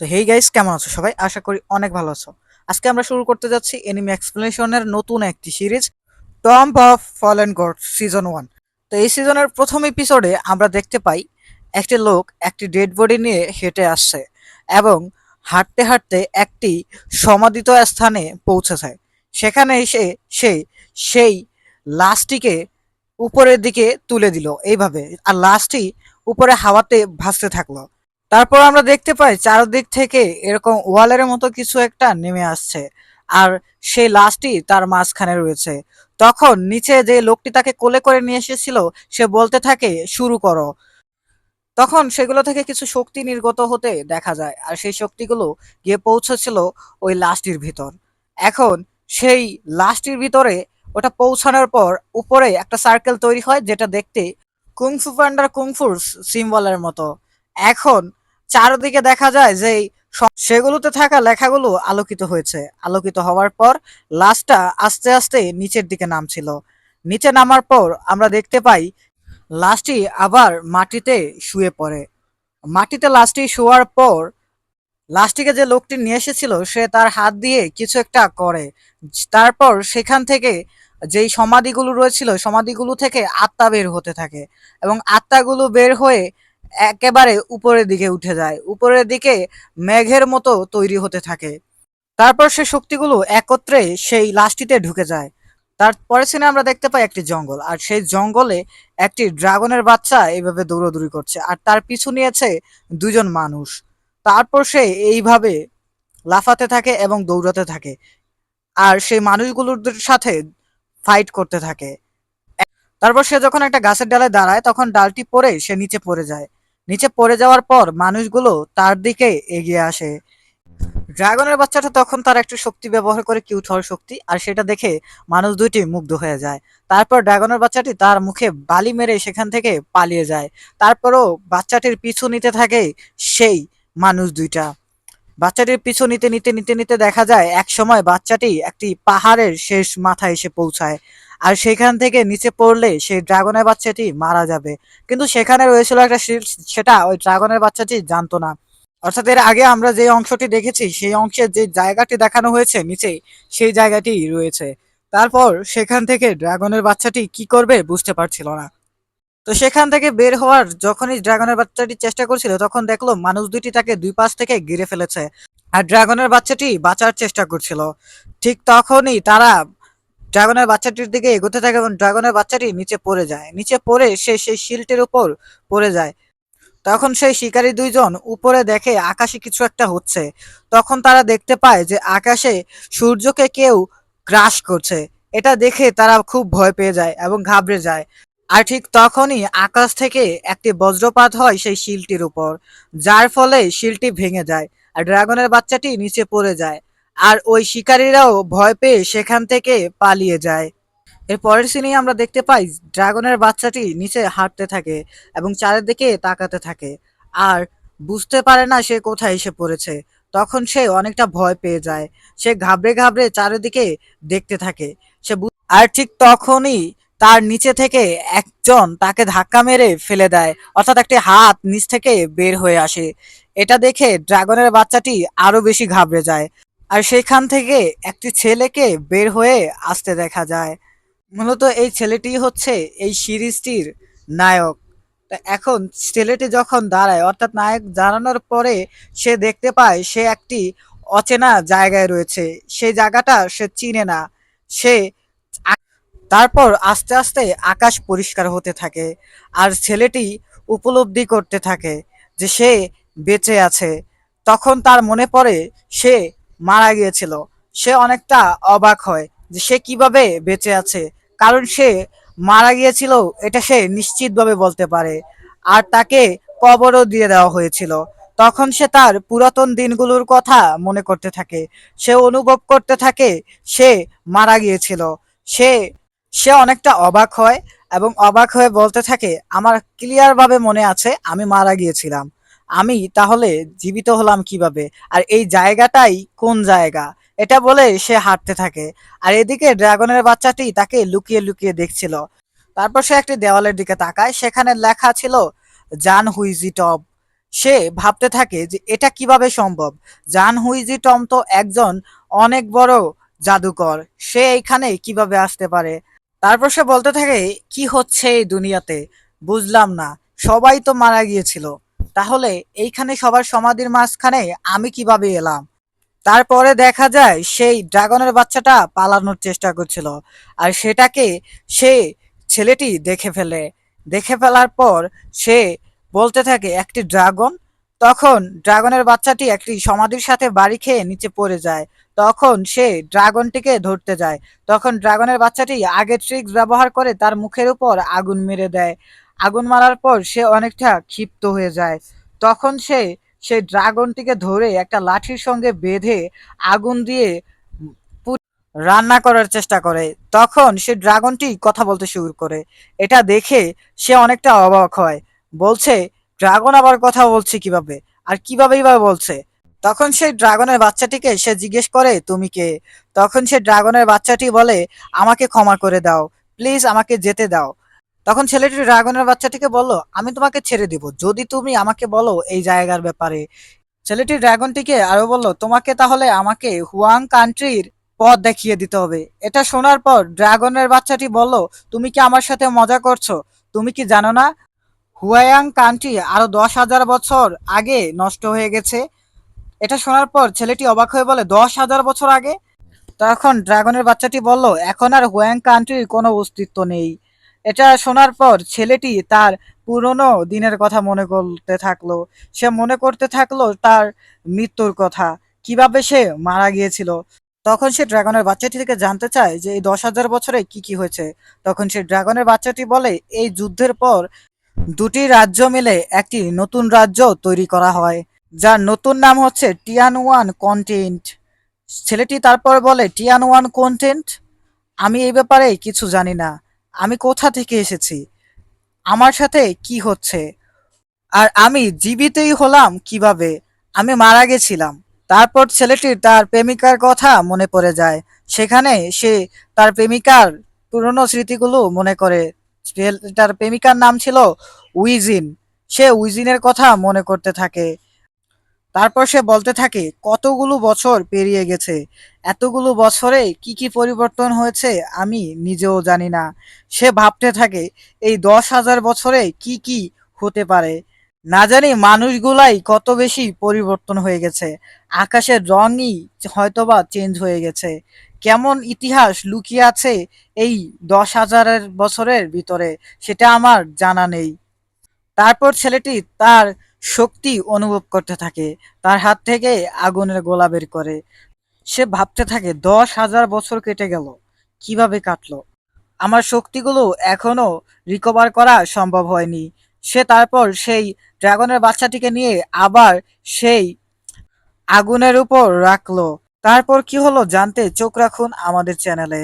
তো hey guys, কেমন আছো সবাই? আশা করি অনেক ভালো আছো। আজকে আমরা শুরু করতে যাচ্ছি এনিমি এক্সপ্লেনেশনের নতুন একটি series, tomb of fallen god season 1। তো এই সিজনের প্রথম এপিসোডে আমরা দেখতে পাই একটি লোক একটি ডেড বডি নিয়ে হেঁটে আসছে এবং হাঁটতে হাঁটতে একটি সমাধিত স্থানে পৌঁছেছে। সেখানে এসে সে সেই লাশটিকে উপরের দিকে তুলে দিল এইভাবে, আর লাশটি উপরে হাওয়াতে ভাসতে থাকলো। তারপর আমরা দেখতে পাই চারদিক থেকে এরকম ওয়ালের মতো কিছু একটা নেমে আসছে, আর সেই লাশটি তার মাঝখানে রয়েছে। তখন নিচে যে লোকটি তাকে কোলে করে নিয়ে এসেছিল সে বলতে থাকে, শুরু করো। তখন সেগুলো থেকে কিছু শক্তি নির্গত হতে দেখা যায়, আর সেই শক্তিগুলো গিয়ে পৌঁছেছিল ওই লাশটির ভিতর। এখন সেই লাশটির ভিতরে ওটা পৌঁছানোর পর উপরে একটা সার্কেল তৈরি হয়, যেটা দেখতে কুংফু পান্ডার কুংফুর সিম্বলের মতো। এখন চারদিকে দেখা যায় যে সেগুলোতে থাকা লেখাগুলো আলোকিত হয়েছে। আলোকিত হওয়ার পর লাশটা আস্তে আস্তে নিচের দিকে নামছিল। নিচে নামার পর আমরা দেখতে পাই লাশটি আবার মাটিতে শুয়ে পড়ে। মাটিতে লাশটি শোয়ার পর লাশটিকে যে লোকটি নিয়ে এসেছিল সে তার হাত দিয়ে কিছু একটা করে। তারপর সেখান থেকে যেই সমাধিগুলো রয়েছিল সমাধিগুলো থেকে আত্মা বের হতে থাকে, এবং আত্মাগুলো বের হয়ে একেবারে উপরের দিকে উঠে যায়। উপরের দিকে মেঘের মতো তৈরি হতে থাকে। তারপর সে শক্তিগুলো একত্রে সেই লাশটিতে ঢুকে যায়। তারপরে সিনে আমরা দেখতে পাই একটি জঙ্গল, আর সেই জঙ্গলে একটি ড্রাগনের বাচ্চা এইভাবে দৌড়াদৌড়ি করছে, আর তার পিছু নিয়েছে দুজন মানুষ। তারপর সে এইভাবে লাফাতে থাকে এবং দৌড়াতে থাকে, আর সেই মানুষগুলোর সাথে ফাইট করতে থাকে। তারপর সে যখন একটা গাছের ডালে দাঁড়ায় তখন ডালটি পড়ে সে নিচে পড়ে যায়। নিচে পড়ে যাওয়ার পর মানুষগুলো তার দিকে এগিয়ে আসে। ড্রাগনের বাচ্চাটা তখন তার একটা শক্তি ব্যবহার করে, কিউট হওয়ার শক্তি, আর সেটা দেখে মানুষ দুইটি মুগ্ধ হয়ে যায়। তারপর ড্রাগনের বাচ্চাটি তার মুখে বালি মেরে সেখান থেকে পালিয়ে যায়। তারপরও বাচ্চাটির পিছু নিতে থাকে সেই মানুষ দুইটা। বাচ্চাটির পিছু নিতে নিতে নিতে নিতে দেখা যায় এক সময় বাচ্চাটি একটি পাহাড়ের শেষ মাথায় এসে পৌঁছায়, আর সেখান থেকে নিচে পড়লে সেই ড্রাগনের বাচ্চাটি মারা যাবে। কিন্তু সেখানে রয়েছিল একটা শিল্ড, সেটা ওই ড্রাগনের বাচ্চাটি জানতো না। অর্থাৎ এর আগে আমরা যে অংশটি দেখেছি সেই অংশের যে জায়গাটি দেখানো হয়েছে নিচে, সেই জায়গাটি রয়েছে। তারপর সেখান থেকে ড্রাগনের বাচ্চাটি কি করবে বুঝতে পারছিল না। তো সেখান থেকে বের হওয়ার যখনই ড্রাগনের বাচ্চাটি চেষ্টা করছিল তখন দেখলো মানুষ দুটি তাকে দুই পাশ থেকে ঘিরে ফেলেছে, আর ড্রাগনের বাচ্চাটি বাঁচার চেষ্টা করছিল। ঠিক তখনই তারা ড্রাগনের বাচ্চাটির দিকে এগোতে থাকে এবং ড্রাগনের বাচ্চাটি নিচে পড়ে যায়। নিচে পড়ে সে সেই শিল্ডের উপর পড়ে যায়। তখন সেই শিকারী দুইজন উপরে দেখে আকাশে কিছু একটা হচ্ছে। তখন তারা দেখতে পায় যে আকাশে সূর্যকে কেউ গ্রাস করছে। এটা দেখে তারা খুব ভয় পেয়ে যায় এবং ঘাবড়ে যায়। আর ঠিক তখনই আকাশ থেকে একটি বজ্রপাত হয় সেই শিলটির উপর, যার ফলে শিলটি ভেঙে যায় আর ড্রাগনের বাচ্চাটি নিচে পড়ে যায়। আর ওই শিকারীরাও ভয় পেয়ে সেখান থেকে পালিয়ে যায়। এর পরের সিনেই আমরা দেখতে পাই ড্রাগনের বাচ্চাটি নিচে হাঁটতে থাকে এবং চারিদিকে তাকাতে থাকে, আর বুঝতে পারে না সে কোথায় এসে পড়েছে। তখন সে অনেকটা ভয় পেয়ে যায়। সে ঘাবড়ে ঘাবড়ে চারিদিকে দেখতে থাকে। আর ঠিক তখনই তার নিচে থেকে একজন তাকে ধাক্কা মেরে ফেলে দেয়, অর্থাৎ একটি হাত নিচ থেকে বের হয়ে আসে। এটা দেখে ড্রাগনের বাচ্চাটি আরো বেশি ঘাবড়ে যায়, আর সেখান থেকে একটি ছেলেকে বের হয়ে আসতে দেখা যায়। মূলত এই ছেলেটি হচ্ছে এই সিরিজটির নায়ক। তা এখন ছেলেটি যখন দাঁড়ায়, অর্থাৎ নায়ক দাঁড়ানোর পরে সে দেখতে পায় সে একটি অচেনা জায়গায় রয়েছে। সেই জায়গাটা সে চিনে না। সে তারপর আস্তে আস্তে আকাশ পরিষ্কার হতে থাকে, আর ছেলেটি উপলব্ধি করতে থাকে যে সে বেঁচে আছে। তখন তার মনে পড়ে সে মারা গিয়েছিল। সে অনেকটা অবাক হয় যে সে কিভাবে বেঁচে আছে, কারণ সে মারা গিয়েছিল এটা সে নিশ্চিতভাবে বলতে পারে, আর তাকে কবরও দিয়ে দেওয়া হয়েছিল। তখন সে তার পুরাতন দিনগুলোর কথা মনে করতে থাকে। সে অনুভব করতে থাকে সে মারা গিয়েছিল। সে সে অনেকটা অবাক হয় এবং অবাক হয়ে বলতে থাকে, আমার ক্লিয়ার ভাবে মনে আছে আমি মারা গিয়েছিলাম। আমি তাহলে জীবিত হলাম কিভাবে, আর এই জায়গাটাই কোন জায়গা? এটা বলে সে হাঁটতে থাকে। আর এদিকে ড্রাগনের বাচ্চাটি তাকে লুকিয়ে লুকিয়ে দেখছিল। তারপর সে একটি দেওয়ালের দিকে তাকায়, সেখানে লেখা ছিল জান হুইজি টপ। সে ভাবতে থাকে যে এটা কিভাবে সম্ভব। জান হুইজি টম তো একজন অনেক বড় জাদুকর, সে এইখানে কিভাবে আসতে পারে। তারপর সে বলতে থাকে, কি হচ্ছে এই দুনিয়াতে, বুঝলাম না, সবাই তো মারা গিয়েছিল, তাহলে এইখানে সবার সমাধির মাঝখানে আমি কিভাবে এলাম। তারপরে দেখা যায় সেই ড্রাগনের বাচ্চাটা পালানোর চেষ্টা করছিল, আর সেটাকে সে ছেলেটি দেখে ফেলে। দেখে ফেলার পর সে বলতে থাকে একটি ড্রাগন। তখন ড্রাগনের বাচ্চাটি একটি সমাধির সাথে বাড়ি খেয়ে নিচে পড়ে যায়। তখন সে ড্রাগনটিকে ধরতে যায়। তখন ড্রাগনের বাচ্চাটি আগের ট্রিক্স ব্যবহার করে তার মুখের উপর আগুন মেরে দেয়। আগুন মারার পর সে অনেকটা ক্ষিপ্ত হয়ে যায়। তখন সে সেই ড্রাগনটিকে ধরে একটা লাঠির সঙ্গে বেঁধে আগুন দিয়ে রান্না করার চেষ্টা করে। তখন সে ড্রাগনটি কথা বলতে শুরু করে। এটা দেখে সে অনেকটা অবাক হয়, বলছে ড্রাগন আবার কথা বলছে কিভাবে, আর কিভাবেই বা বলছে। তখন সেই ড্রাগনের বাচ্চাটিকে সে জিজ্ঞেস করে তুমি কে। তখন সে ড্রাগনের বাচ্চাটি বলে আমাকে ক্ষমা করে দাও, প্লিজ আমাকে যেতে দাও। তখন ছেলেটি ড্রাগনের বাচ্চাটিকে বলল আমি তোমাকে ছেড়ে দিব যদি তুমি আমাকে বলো এই জায়গার ব্যাপারে। ছেলেটি ড্রাগনটিকে আরো বলল তোমাকে তাহলে আমাকে হুয়াং কান্ট্রির পথ দেখিয়ে দিতে হবে। এটা শোনার পর ড্রাগনের বাচ্চাটি বলল তুমি কি আমার সাথে মজা করছো, তুমি কি জানো না হুয়াং কান্ট্রি আরো 10,000 বছর আগে নষ্ট হয়ে গেছে। এটা শোনার পর ছেলেটি অবাক হয়ে বলে 10,000 বছর আগে। তখন ড্রাগনের বাচ্চাটি বলল এখন আর হুয়াং কান্ট্রির কোনো অস্তিত্ব নেই। এটা শোনার পর ছেলেটি তার পুরনো দিনের কথা মনে করতে থাকলো। সে মনে করতে থাকলো তার মৃত্যুর কথা, কিভাবে সে মারা গিয়েছিল। তখন সে ড্রাগনের বাচ্চাটি থেকে জানতে চায় যে এই 10,000 বছরে কি কি হয়েছে। তখন সে ড্রাগনের বাচ্চাটি বলে এই যুদ্ধের পর দুটি রাজ্য মিলে একটি নতুন রাজ্য তৈরি করা হয়, যার নতুন নাম হচ্ছে টিয়ানওয়ান কন্টিনেন্ট। ছেলেটি তারপর বলে টিয়ানওয়ান কন্টেন্ট, আমি এই ব্যাপারে কিছু জানি না, আমি কোথা থেকে এসেছি, আমার সাথে কি হচ্ছে, আর আমি জীবিতই হলাম কিভাবে, আমি মারা গেছিলাম। তারপর ছেলেটির তার প্রেমিকার কথা মনে পড়ে যায়। সেখানে সে তার প্রেমিকার পুরনো স্মৃতিগুলো মনে করে। তার প্রেমিকার নাম ছিল উইজিন। সে উইজিনের কথা মনে করতে থাকে। তারপর সে বলতে থাকে কতগুলো বছর পেরিয়ে গেছে, এতগুলো বছরে কি কি পরিবর্তন হয়েছে আমি নিজেও জানি না। সে ভাবতে থাকে এই 10,000 বছরে কি কি হতে পারে। না জানি মানুষগুলাই কত বেশি পরিবর্তন হয়ে গেছে, আকাশের রঙই হয়তোবা চেঞ্জ হয়ে গেছে। কেমন ইতিহাস লুকিয়ে আছে এই 10,000 বছরের ভিতরে সেটা আমার জানা নেই। তারপর ছেলেটি তার শক্তি অনুভব করতে থাকে, তার হাত থেকে আগুনের গোলা বের করে। সে ভাবতে থাকে 10,000 বছর কেটে গেল, কিভাবে কাটলো, আমার শক্তিগুলো এখনো রিকভার করা সম্ভব হয়নি। সে তারপর সেই ড্রাগনের বাচ্চাটিকে নিয়ে আবার সেই আগুনের উপর রাখলো। তারপর কি হলো জানতে চোখ রাখুন আমাদের চ্যানেলে।